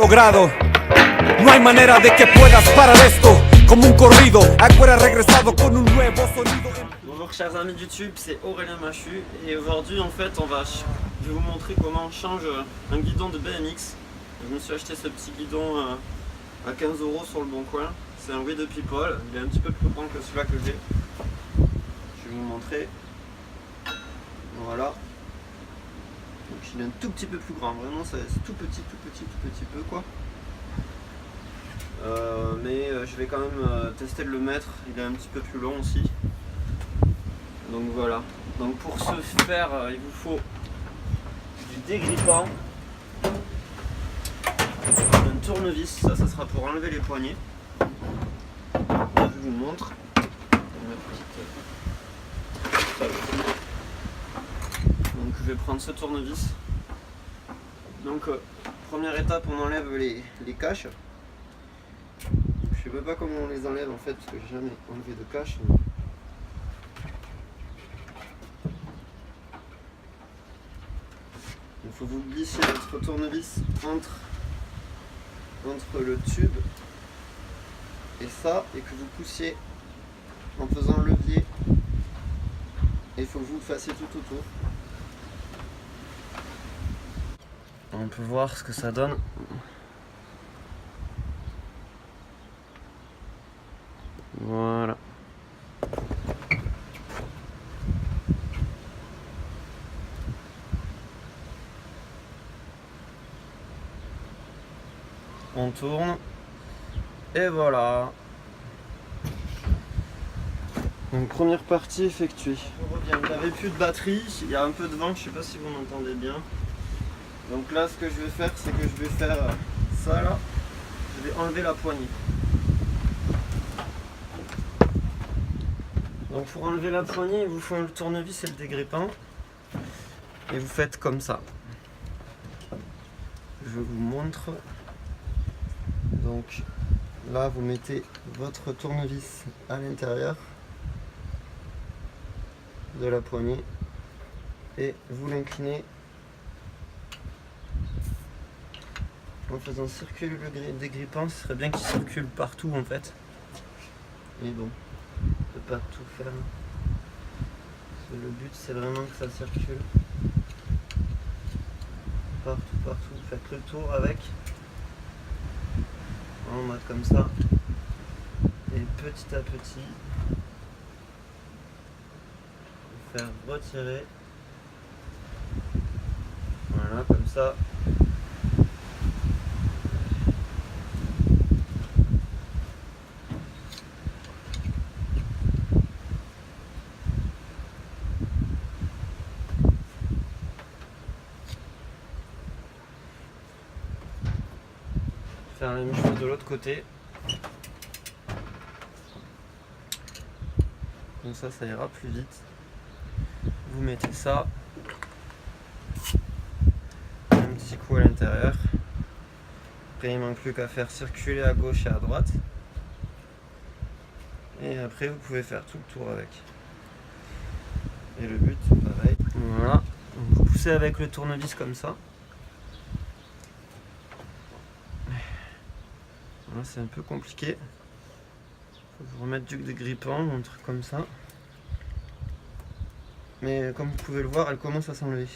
Logrado, no hay manera de que puedas parar esto. Comme un corrido, Aquera regresado con un nuevo sonido. Bonjour chers amis de YouTube, c'est Aurélien Machu et aujourd'hui en fait je vais vous montrer comment on change un guidon de BMX. Je me suis acheté ce petit guidon à 15 € sur le bon coin. C'est un We The People, il est un petit peu plus grand que celui-là que j'ai. Je vais vous montrer. Voilà. Donc il est un tout petit peu plus grand, vraiment c'est tout petit peu quoi. Mais je vais quand même tester de le mettre, il est un petit peu plus long aussi. Donc voilà, donc pour ce faire il vous faut du dégrippant, un tournevis, ça sera pour enlever les poignets. Je vous montre. Donc je vais prendre ce tournevis. Donc première étape, on enlève les caches. Je sais même pas comment on les enlève en fait parce que j'ai jamais enlevé de cache. Il faut vous glisser votre tournevis entre le tube et ça, et que vous poussiez en faisant le levier. Et il faut que vous le fassiez tout autour. On peut voir ce que ça donne. Voilà. On tourne. Et voilà. Donc première partie effectuée. On revient. Il n'y avait plus de batterie, il y a un peu de vent, je sais pas si vous m'entendez bien. Donc là ce que je vais faire, c'est que je vais faire ça là. Je vais enlever la poignée. Donc pour enlever la poignée, il vous faut le tournevis et le dégrippant. Et vous faites comme ça. Je vous montre. Donc là vous mettez votre tournevis à l'intérieur de la poignée et vous l'inclinez en faisant circuler le dégrippant. Ce serait bien qu'il circule partout en fait. Mais bon, on peut pas tout faire. Le but c'est vraiment que ça circule partout. Faites le tour avec en mode comme ça et petit à petit faire retirer, voilà comme ça. Faire la même chose de l'autre côté. Comme ça ira plus vite. Vous mettez ça, un petit coup à l'intérieur. Après il ne manque plus qu'à faire circuler à gauche et à droite. Et après vous pouvez faire tout le tour avec. Et le but pareil. Voilà. Vous poussez avec le tournevis comme ça. Voilà, c'est un peu compliqué. Faut vous remettre du dégrippant, un truc comme ça. Mais comme vous pouvez le voir, elle commence à s'enlever.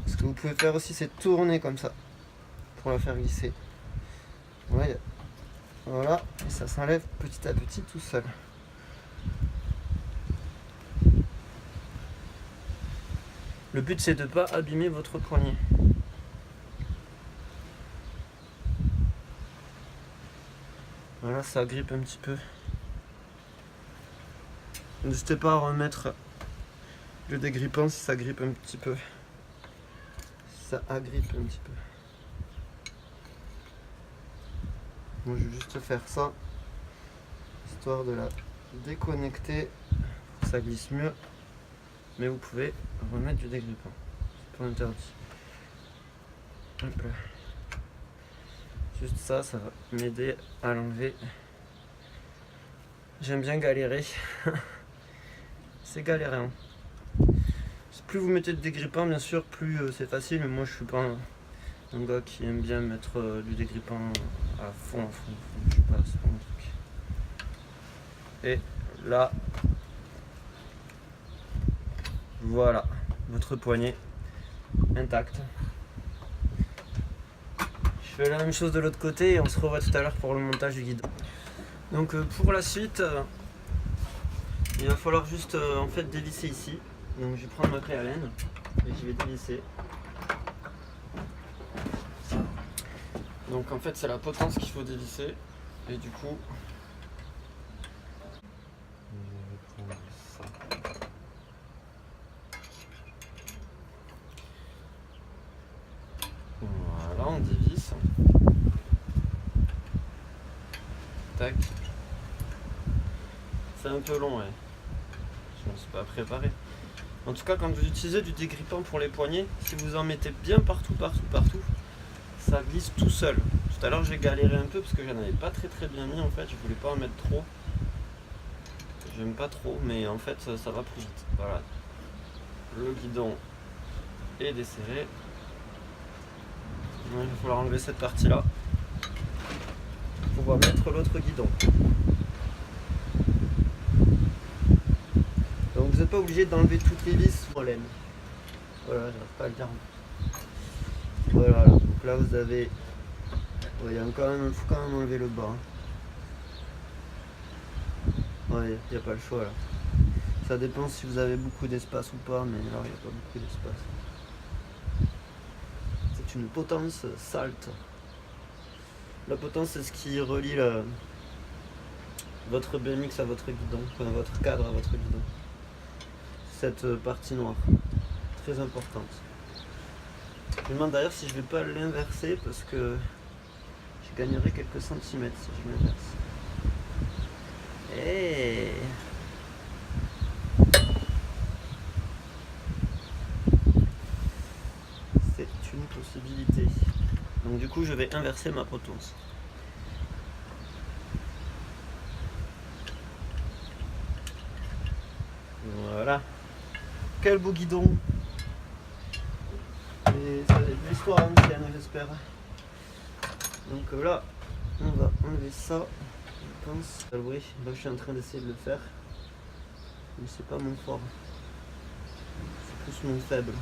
Ce que vous pouvez faire aussi, c'est tourner comme ça pour la faire glisser. Ouais. Voilà, et ça s'enlève petit à petit tout seul. Le but c'est de ne pas abîmer votre poignet. Voilà, ça grippe un petit peu. N'hésitez pas à remettre le dégrippant si ça grippe un petit peu. Si ça agrippe un petit peu. Moi je vais juste faire ça, histoire de la déconnecter pour que ça glisse mieux. Mais vous pouvez remettre du dégrippant, c'est pas interdit. Hop là. Juste ça va m'aider à l'enlever. J'aime bien galérer. C'est galérant. Plus vous mettez de dégrippant, bien sûr, plus c'est facile. Mais moi, je suis pas Un gars qui aime bien mettre du dégrippant à fond, je sais pas, c'est pas mon truc. Et là, voilà, votre poignet intact. Je fais la même chose de l'autre côté et on se revoit tout à l'heure pour le montage du guidon. Donc pour la suite, il va falloir juste en fait dévisser ici. Donc je vais prendre ma clé à laine et je vais dévisser. Donc en fait c'est la potence qu'il faut dévisser et du coup je vais prendre ça. Voilà, on dévisse. Tac. C'est un peu long, ouais. Je ne me suis pas préparé. En tout cas, quand vous utilisez du dégrippant pour les poignets, si vous en mettez bien partout, ça glisse tout seul. Tout à l'heure, j'ai galéré un peu parce que j'en avais pas très bien mis en fait. Je voulais pas en mettre trop. J'aime pas trop, mais en fait, ça va plus vite. Voilà. Le guidon est desserré. Il va falloir enlever cette partie-là pour pouvoir mettre l'autre guidon. Donc vous n'êtes pas obligé d'enlever toutes les vis ou laine. Voilà, j'arrive pas à le dire. Voilà, donc là vous avez. Ouais, il faut quand même enlever le bas. Ouais, il n'y a pas le choix là. Ça dépend si vous avez beaucoup d'espace ou pas, mais là il n'y a pas beaucoup d'espace. C'est une potence salte. La potence c'est ce qui relie votre BMX à votre guidon, enfin votre cadre à votre guidon. Cette partie noire, très importante. Je me demande d'ailleurs si je vais pas l'inverser parce que je gagnerai quelques centimètres si je l'inverse. Hey. C'est une possibilité. Donc du coup je vais inverser ma potence. Voilà. Quel beau guidon. Et ça va être une histoire ancienne, j'espère. Donc là, on va enlever ça, je pense. Oui, là je suis en train d'essayer de le faire. Mais c'est pas mon fort. C'est plus mon faible.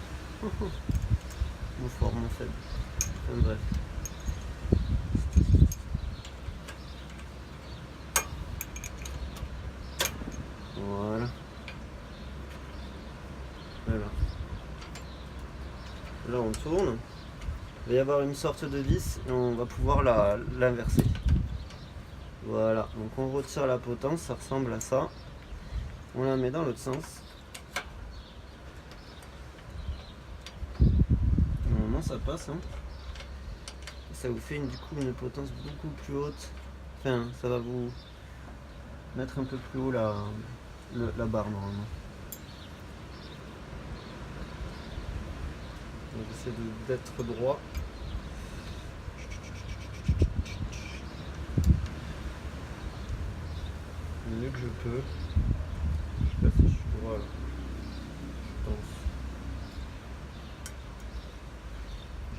Mon fort, mon faible. Enfin bref. Voilà. Alors. Là on tourne. Il va y avoir une sorte de vis et on va pouvoir l'inverser. Voilà, donc on retire la potence, ça ressemble à ça. On la met dans l'autre sens. Normalement ça passe. Hein. Et ça vous fait du coup une potence beaucoup plus haute. Enfin, ça va vous mettre un peu plus haut la barre normalement. Donc j'essaie d'être droit. Le mieux que je peux. Je sais pas si je suis droit là. Je pense.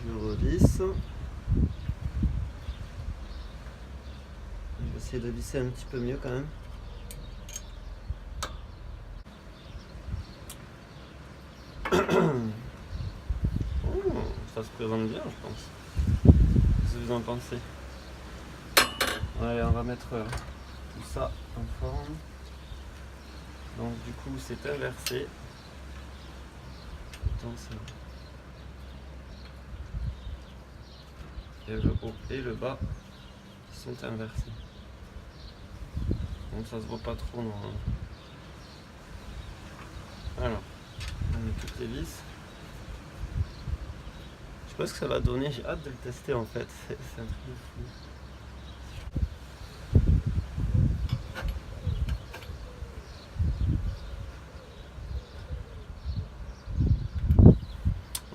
Je revisse. Je vais essayer de visser un petit peu mieux quand même. Ça se présente bien, je pense. Qu'est-ce que vous en pensez? Allez, on va mettre tout ça en forme. Donc du coup, c'est inversé. Attention. Et le haut et le bas sont inversés. Donc ça se voit pas trop normalement. Alors, on met toutes les vis. Je sais pas ce que ça va donner, j'ai hâte de le tester en fait, c'est un truc de fou.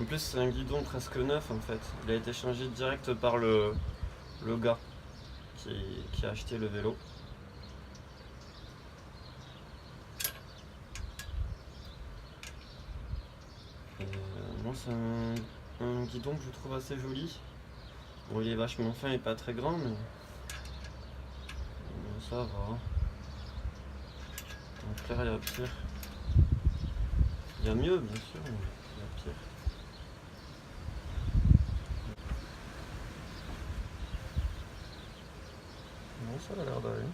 En plus c'est un guidon presque neuf en fait, il a été changé direct par le gars qui a acheté le vélo. Et, non, c'est un un guidon que je trouve assez joli. Bon, il est vachement fin et pas très grand, mais ça va. En clair, il y a pire. Il y a mieux, bien sûr, mais il y a pire. Bon, ça a l'air d'aller.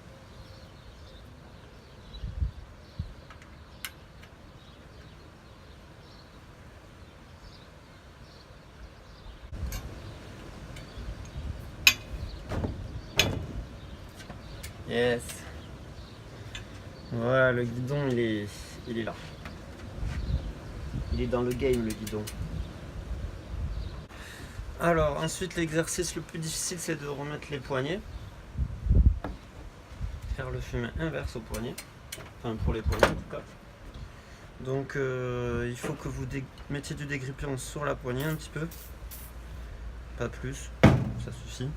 Yes. Voilà, le guidon, il est là. Il est dans le game, le guidon. Alors, ensuite, l'exercice le plus difficile, c'est de remettre les poignets. Faire le chemin inverse au poignet. Enfin, pour les poignets, en tout cas. Donc, il faut que vous mettiez du dégrippant sur la poignée un petit peu. Pas plus, ça suffit.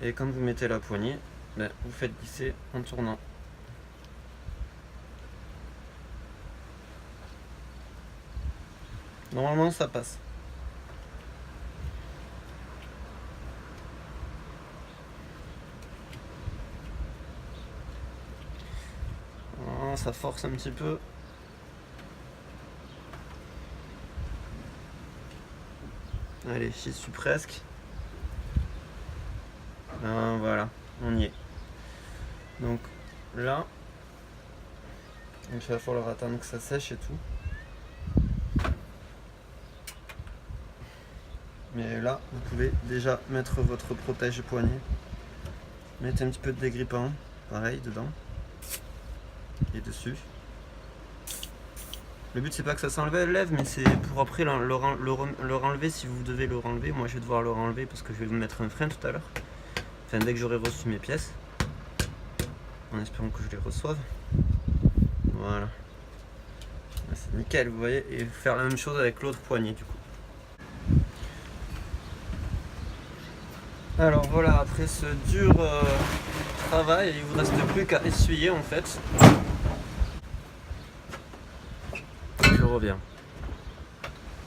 Et quand vous mettez la poignée, ben, vous faites glisser en tournant. Normalement ça passe. Oh, ça force un petit peu. Allez, j'y suis presque. Ah, voilà, on y est. Donc là, il va falloir attendre que ça sèche et tout. Mais là, vous pouvez déjà mettre votre protège-poignet. Mettez un petit peu de dégrippant, pareil, dedans. Et dessus. Le but c'est pas que ça s'enlève, mais c'est pour après le renlever si vous devez le renlever. Moi je vais devoir le renlever parce que je vais vous mettre un frein tout à l'heure. Enfin dès que j'aurai reçu mes pièces. En espérant que je les reçoive. Voilà. C'est nickel, vous voyez. Et faire la même chose avec l'autre poignet du coup. Alors voilà, après ce dur travail, il vous reste plus qu'à essuyer en fait. Je reviens.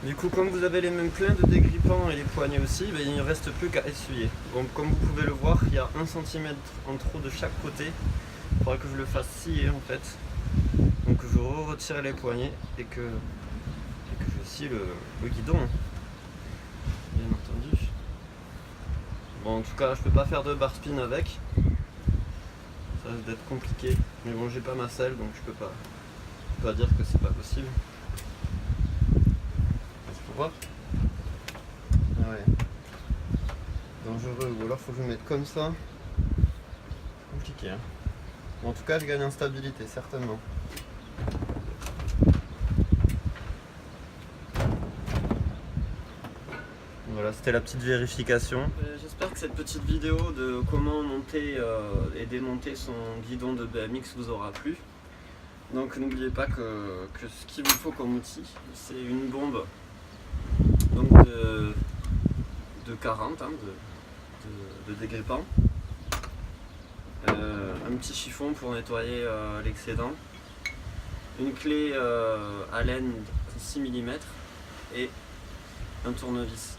Du coup, comme vous avez les mêmes pleins de dégrippant et les poignets aussi, ben, il ne reste plus qu'à essuyer. Donc comme vous pouvez le voir, il y a 1 cm en trop de chaque côté. Il faudra que je le fasse scier en fait. Donc je retire les poignets et que je scie le guidon. Bien entendu. Bon, en tout cas, je peux pas faire de bar spin avec. Ça risque d'être compliqué. Mais bon, j'ai pas ma selle, donc je peux pas dire que c'est pas possible. Faut voir. Ah ouais. Dangereux. Ou alors faut que je me mette comme ça. Compliqué, hein. En tout cas, je gagne en stabilité, certainement. Voilà, c'était la petite vérification. J'espère que cette petite vidéo de comment monter et démonter son guidon de BMX vous aura plu. Donc n'oubliez pas que ce qu'il vous faut comme outil, c'est une bombe donc de 40, hein, de dégrippant. Un petit chiffon pour nettoyer l'excédent, une clé à laine 6 mm et un tournevis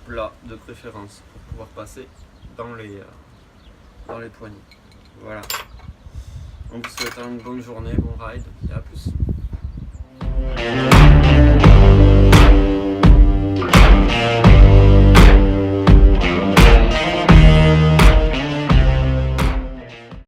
plat de préférence pour pouvoir passer dans les poignées. Voilà. On vous souhaite une bonne journée, bon ride et à plus.